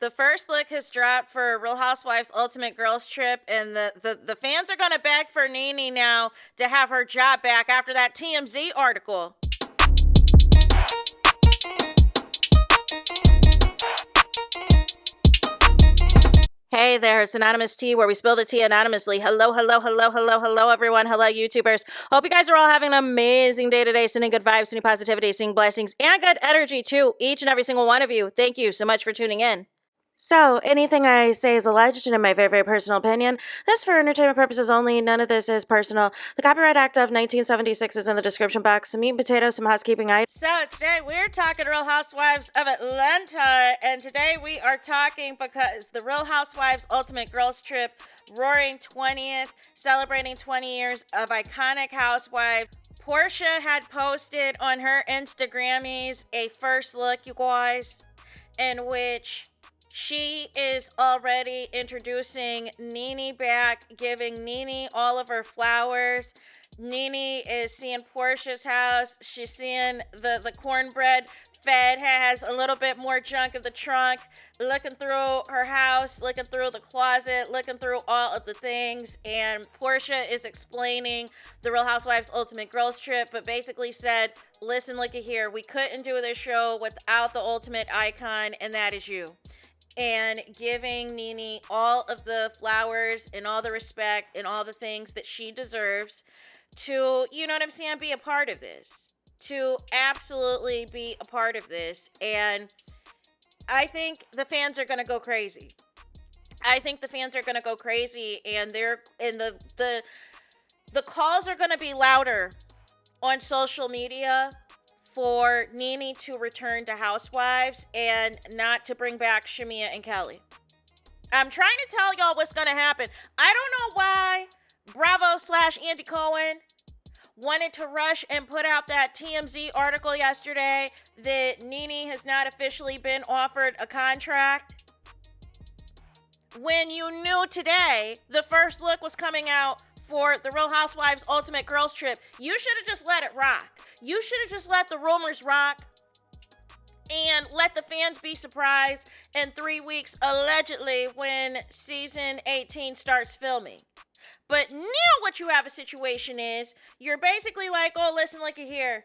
The first look has dropped for Real Housewives Ultimate Girls Trip, and the fans are going to beg for NENE now to have her job back after that TMZ article. Hey there, it's Anonymous Tea, where we spill the tea anonymously. Hello, hello, hello, hello, hello, everyone. Hello, YouTubers. Hope you guys are all having an amazing day today, sending good vibes, sending positivity, sending blessings, and good energy to each and every single one of you. Thank you so much for tuning in. So, anything I say is alleged and in my very, very personal opinion. This is for entertainment purposes only. None of this is personal. The Copyright Act of 1976 is in the description box. Some meat and potatoes, some housekeeping items. So, today we're talking Real Housewives of Atlanta. And today we are talking because the Real Housewives Ultimate Girls Trip, Roaring 20th, celebrating 20 years of iconic housewives. PORSHA had posted on her Instagrammies a first look, you guys, in which she is already introducing NENE back, giving NENE all of her flowers. NENE is seeing PORSHA's house. She's seeing the cornbread fed, has a little bit more junk in the trunk, looking through her house, looking through the closet, looking through all of the things. And PORSHA is explaining the Real Housewives Ultimate Girls Trip, but basically said, listen, look at here. We couldn't do this show without the ultimate icon, and that is you. And giving NENE all of the flowers and all the respect and all the things that she deserves to, you know what I'm saying, be a part of this. To absolutely be a part of this. And I think the fans are going to go crazy. I think the fans are going to go crazy, and the calls are going to be louder on social media for NENE to return to Housewives and not to bring back Shamia and Kelly. I'm trying to tell y'all what's going to happen. I don't know why Bravo/Andy Cohen wanted to rush and put out that TMZ article yesterday that NENE has not officially been offered a contract. When you knew today the first look was coming out for the Real Housewives Ultimate Girls Trip, you should have just let it rock. You should have just let the rumors rock and let the fans be surprised in 3 weeks, allegedly, when season 18 starts filming. But now what you have a situation is, you're basically like, oh, listen, look at here.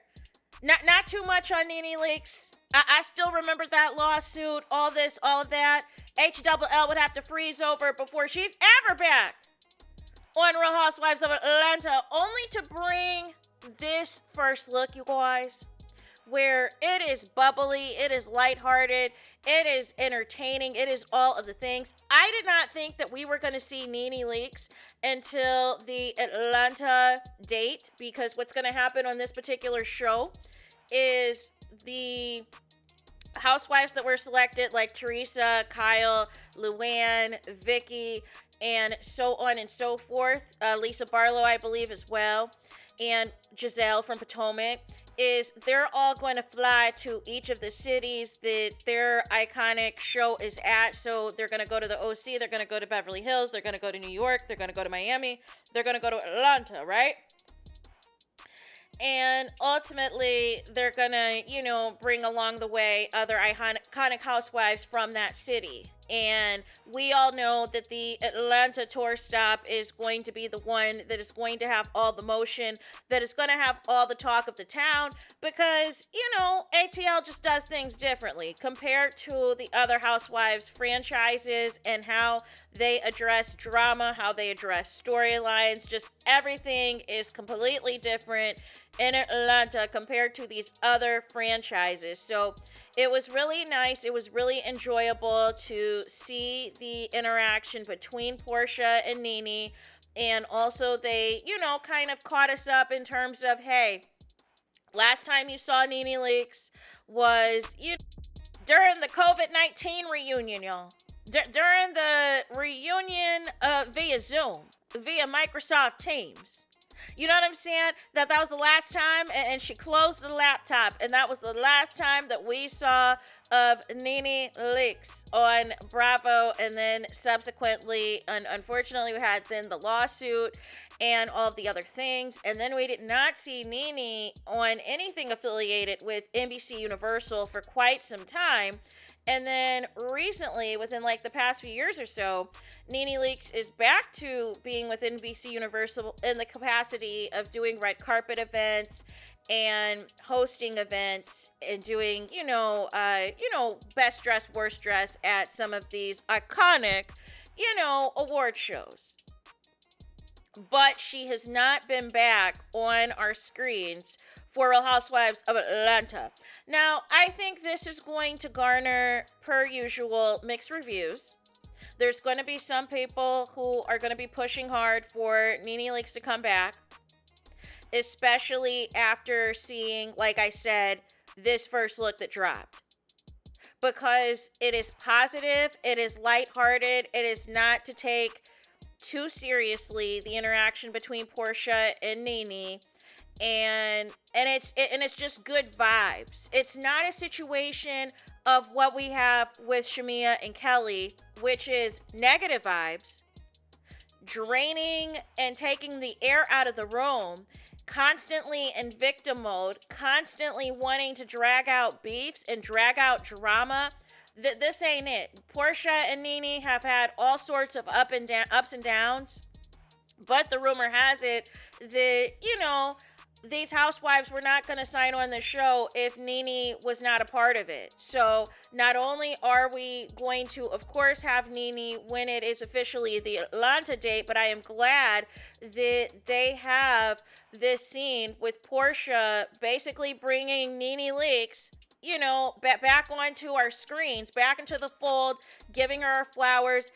Not too much on NENE Leakes. I still remember that lawsuit, all this, all of that. HLL would have to freeze over before she's ever back on Real Housewives of Atlanta, only to bring this first look, you guys, where it is bubbly, it is lighthearted, it is entertaining, it is all of the things. I did not think that we were going to see NENE Leakes until the Atlanta date, because what's going to happen on this particular show is the housewives that were selected, like Teresa, Kyle, Luann, Vicky, and so on and so forth. Lisa Barlow, I believe, as well. And Giselle from Potomac, is they're all going to fly to each of the cities that their iconic show is at. So they're going to go to the OC, they're going to go to Beverly Hills, they're going to go to New York, they're going to go to Miami, they're going to go to Atlanta, right? And ultimately, they're going to, bring along the way other iconic housewives from that city. And we all know that the Atlanta tour stop is going to be the one that is going to have all the motion, that is going to have all the talk of the town, because, ATL just does things differently compared to the other Housewives franchises, and how they address drama, how they address storylines. Just everything is completely different in Atlanta compared to these other franchises. So it was really nice. It was really enjoyable to see the interaction between PORSHA and NENE. And also they, kind of caught us up in terms of, hey, last time you saw NENE Leakes was during the COVID-19 reunion, y'all. During the reunion via Zoom, via Microsoft Teams. You know what I'm saying? That was the last time, and she closed the laptop, and that was the last time that we saw of NENE Leakes on Bravo. And then subsequently, unfortunately, we had then the lawsuit and all of the other things. And then we did not see NENE on anything affiliated with NBC Universal for quite some time. And then recently, within like the past few years or so, NENE Leakes is back to being within VC Universal in the capacity of doing red carpet events and hosting events and doing, best dress, worst dress at some of these iconic, award shows. But she has not been back on our screens for Real Housewives of Atlanta. Now, I think this is going to garner, per usual, mixed reviews. There's going to be some people who are going to be pushing hard for NENE Leakes to come back, especially after seeing, like I said, this first look that dropped. Because it is positive, it is lighthearted, it is not to take too seriously the interaction between PORSHA and NENE, and it's just good vibes. It's not a situation of what we have with Shamea and Kelly, which is negative vibes, draining and taking the air out of the room, constantly in victim mode, constantly wanting to drag out beefs and drag out drama. This ain't it. PORSHA and NENE have had all sorts of ups and downs, but the rumor has it that, these housewives were not going to sign on the show if NENE was not a part of it. So not only are we going to, of course, have NENE when it is officially the Atlanta date, but I am glad that they have this scene with PORSHA basically bringing NENE Leakes, back onto our screens, back into the fold, giving her flowers.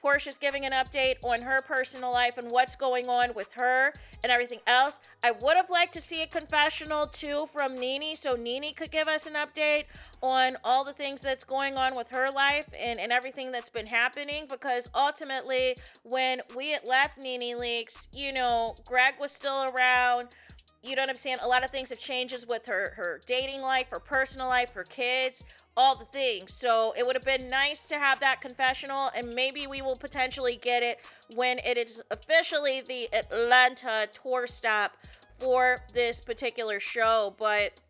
PORSHA's giving an update on her personal life and what's going on with her and everything else. I would have liked to see a confessional too from NENE, so NENE could give us an update on all the things that's going on with her life and everything that's been happening, because ultimately when we had left NENE Leakes, Greg was still around. You know what I'm saying? A lot of things have changes with her dating life, her personal life, her kids, all the things. So it would have been nice to have that confessional, and maybe we will potentially get it when it is officially the Atlanta tour stop for this particular show. But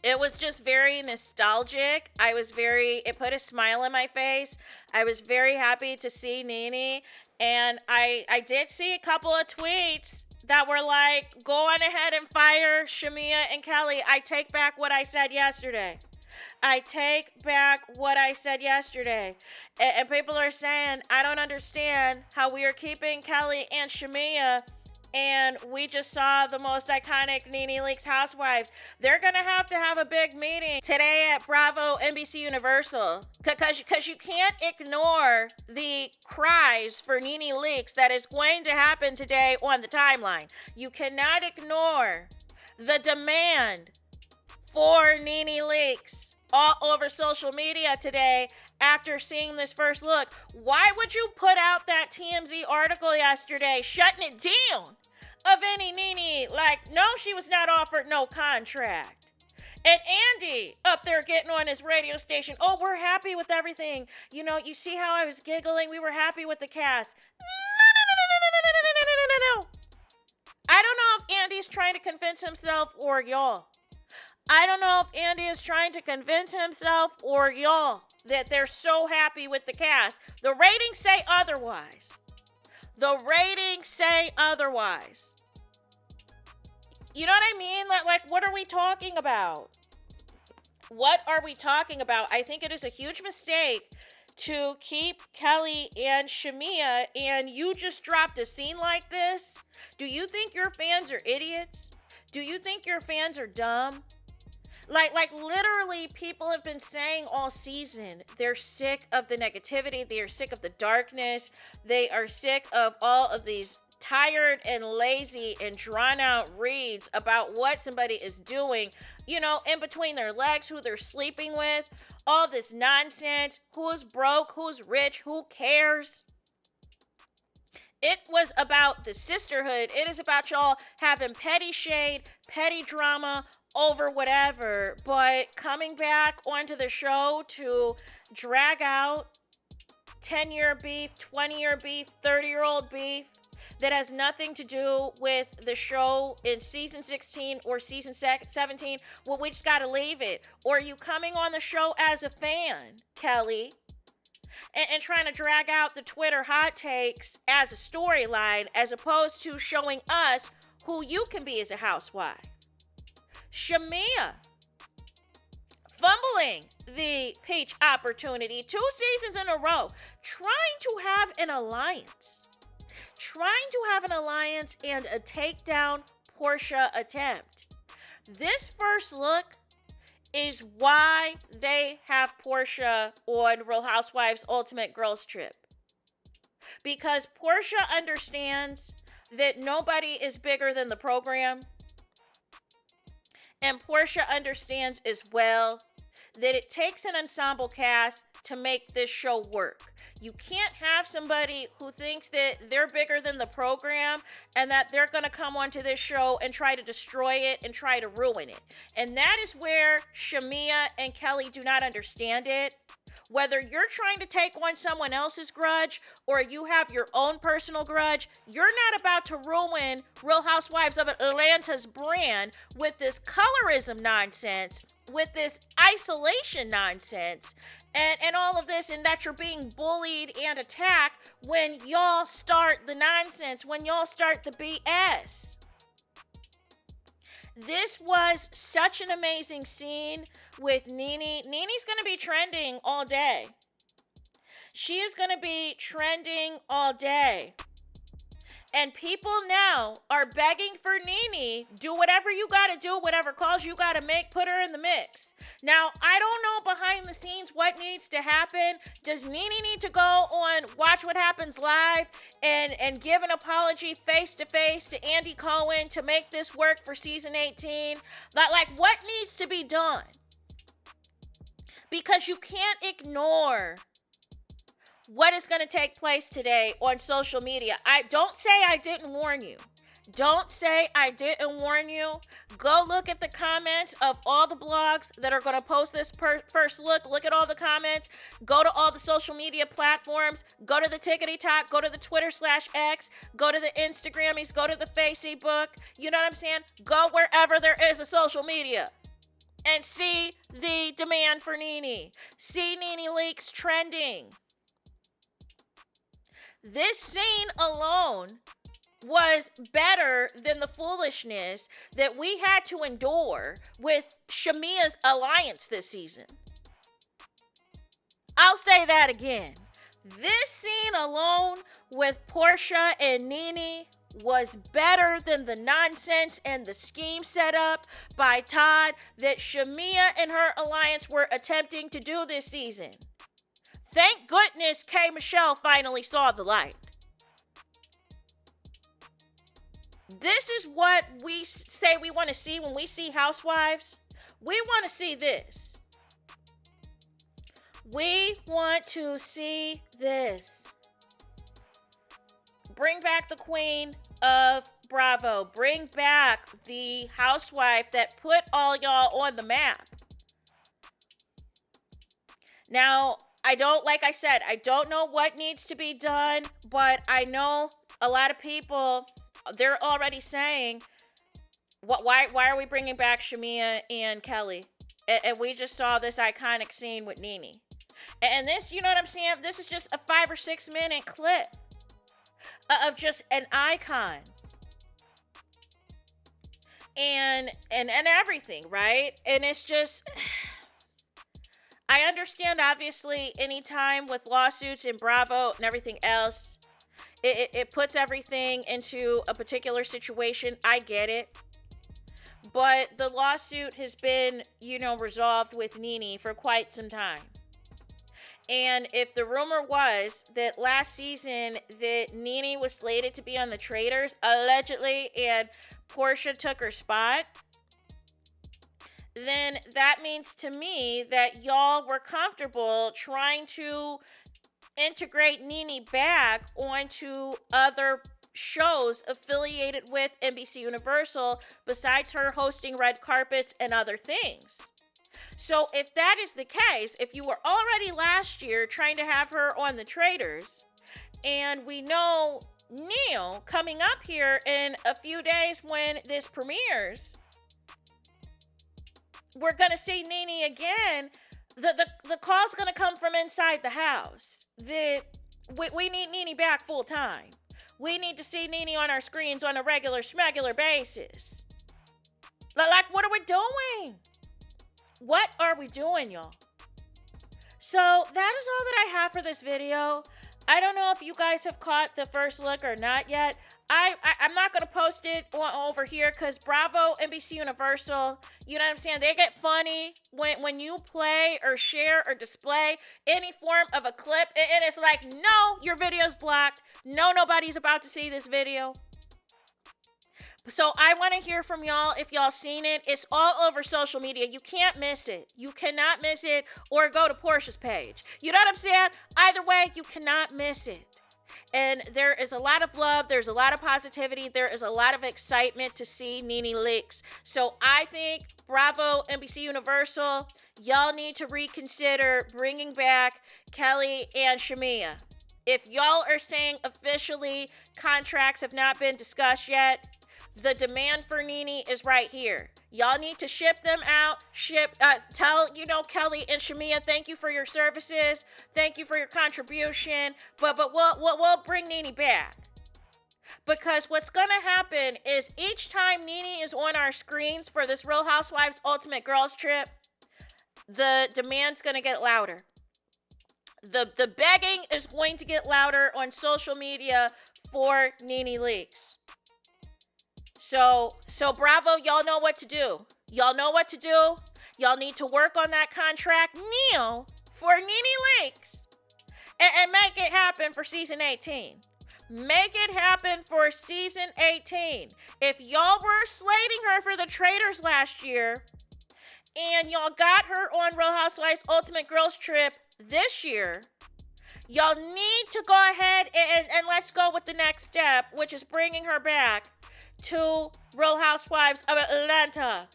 it was just very nostalgic. It put a smile on my face. I was very happy to see NENE, and I did see a couple of tweets that were like, go on ahead and fire Shamea and Kelly. I take back what I said yesterday. And people are saying, I don't understand how we are keeping Kelly and Shamea, and we just saw the most iconic NENE Leakes housewives. They're going to have a big meeting today at Bravo NBC Universal, because you can't ignore the cries for NENE Leakes that is going to happen today on the timeline. You cannot ignore the demand for NENE Leakes all over social media today after seeing this first look. Why would you put out that TMZ article yesterday shutting it down of any NENE? Like, no, she was not offered no contract. And Andy up there getting on his radio station, oh, we're happy with everything. You see how I was giggling? We were happy with the cast. No. I don't know if Andy's trying to convince himself or y'all. I don't know if Andy is trying to convince himself or y'all that they're so happy with the cast. The ratings say otherwise. You know what I mean? Like, what are we talking about? I think it is a huge mistake to keep Kelly and Shamea, and you just dropped a scene like this. Do you think your fans are idiots? Do you think your fans are dumb? Like literally, people have been saying all season, they're sick of the negativity, they are sick of the darkness, they are sick of all of these tired and lazy and drawn out reads about what somebody is doing, in between their legs, who they're sleeping with, all this nonsense, who's broke, who's rich, who cares? It was about the sisterhood. It is about y'all having petty shade, petty drama over whatever, but coming back onto the show to drag out 10-year beef, 20-year beef, 30-year-old beef, that has nothing to do with the show in season 16 or season 17, well, we just got to leave it. Or are you coming on the show as a fan, Kelly, and trying to drag out the Twitter hot takes as a storyline as opposed to showing us who you can be as a housewife? Shamea fumbling the peach opportunity 2 seasons in a row, trying to have an alliance and a takedown PORSHA attempt. This first look is why they have PORSHA on Real Housewives Ultimate Girls Trip. Because PORSHA understands that nobody is bigger than the program. And PORSHA understands as well that it takes an ensemble cast to make this show work. You can't have somebody who thinks that they're bigger than the program and that they're going to come onto this show and try to destroy it and try to ruin it. And that is where Shamea and Kelly do not understand it. Whether you're trying to take on someone else's grudge or you have your own personal grudge, you're not about to ruin Real Housewives of Atlanta's brand with this colorism nonsense, with this isolation nonsense, and all of this, and that you're being bullied and attacked when y'all start the nonsense, when y'all start the BS. This was such an amazing scene with NENE. NENE's going to be trending all day. She is going to be trending all day. And people now are begging for NENE, do whatever you got to do, whatever calls you got to make, put her in the mix. Now, I don't know behind the scenes what needs to happen. Does NENE need to go on Watch What Happens Live and give an apology face-to-face to Andy Cohen to make this work for season 18? Like, what needs to be done? Because you can't ignore what is going to take place today on social media. Don't say I didn't warn you. Don't say I didn't warn you. Go look at the comments of all the blogs that are going to post this first look. Look at all the comments. Go to all the social media platforms. Go to the TikTok. Go to the Twitter/X. Go to the Instagrammies. Go to the Facebook. You know what I'm saying? Go wherever there is a social media and see the demand for NENE. See NENE leaks trending. This scene alone was better than the foolishness that we had to endure with Shamea's alliance this season. I'll say that again. This scene alone with PORSHA and NENE was better than the nonsense and the scheme set up by Todd that Shamea and her alliance were attempting to do this season. Thank goodness K. Michelle finally saw the light. This is what we say we want to see when we see Housewives. We want to see this. We want to see this. Bring back the Queen of Bravo. Bring back the housewife that put all y'all on the map. Now, like I said, I don't know what needs to be done, but I know a lot of people, they're already saying, why are we bringing back Shamea and Kelly? And we just saw this iconic scene with NENE. And this, you know what I'm saying? This is just a 5 or 6 minute clip of just an icon. And everything, right? And it's just, I understand, obviously, anytime with lawsuits in Bravo and everything else, it puts everything into a particular situation. I get it. But the lawsuit has been, resolved with NENE for quite some time. And if the rumor was that last season that NENE was slated to be on the Traitors, allegedly, and PORSHA took her spot, then that means to me that y'all were comfortable trying to integrate NENE back onto other shows affiliated with NBC Universal besides her hosting red carpets and other things. So if that is the case, if you were already last year trying to have her on the Traitors, and we know Neil coming up here in a few days when this premieres, we're going to see NENE again. The call's going to come from inside the house. We need NENE back full time. We need to see NENE on our screens on a regular schmegular basis. Like, what are we doing? What are we doing, y'all? So that is all that I have for this video. I don't know if you guys have caught the first look or not yet. I'm not going to post it over here because Bravo, NBC Universal, you know what I'm saying? They get funny when you play or share or display any form of a clip. It is like, no, your video's blocked. No, nobody's about to see this video. So I want to hear from y'all if y'all seen it. It's all over social media. You can't miss it. You cannot miss it, or go to Porsha's page. You know what I'm saying? Either way, you cannot miss it. And there is a lot of love. There's a lot of positivity. There is a lot of excitement to see NENE leaks. So I think Bravo, NBC Universal, y'all need to reconsider bringing back Kelly and Shamea. If y'all are saying officially contracts have not been discussed yet, the demand for NENE is right here. Y'all need to ship them out. Tell, Kelly and Shamea, thank you for your services. Thank you for your contribution. But we'll bring NENE back. Because what's going to happen is each time NENE is on our screens for this Real Housewives Ultimate Girls Trip, the demand's going to get louder. The begging is going to get louder on social media for NENE leaks. So Bravo, y'all know what to do. Y'all know what to do. Y'all need to work on that contract now for NENE leaks and make it happen for season 18. Make it happen for season 18. If y'all were slating her for the Traitors last year and y'all got her on Real Housewives Ultimate Girls Trip this year, y'all need to go ahead and let's go with the next step, which is bringing her back to Real Housewives of Atlanta,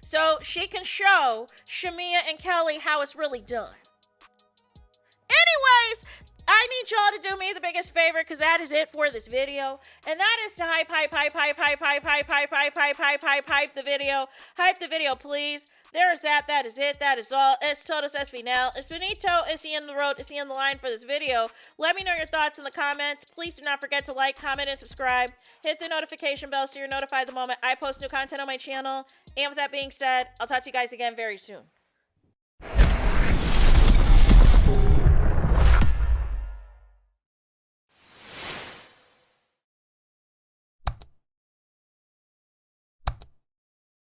so she can show Shamea and Kelly how it's really done. Anyways, I need y'all to do me the biggest favor, because that is it for this video, and that is to hype the video. Hype the video, please. There is that. That is it. That is all. Es todos es final. Es finito. Es the end of the road. It's the end of the line for this video. Let me know your thoughts in the comments. Please do not forget to like, comment, and subscribe. Hit the notification bell so you're notified the moment I post new content on my channel. And with that being said, I'll talk to you guys again very soon.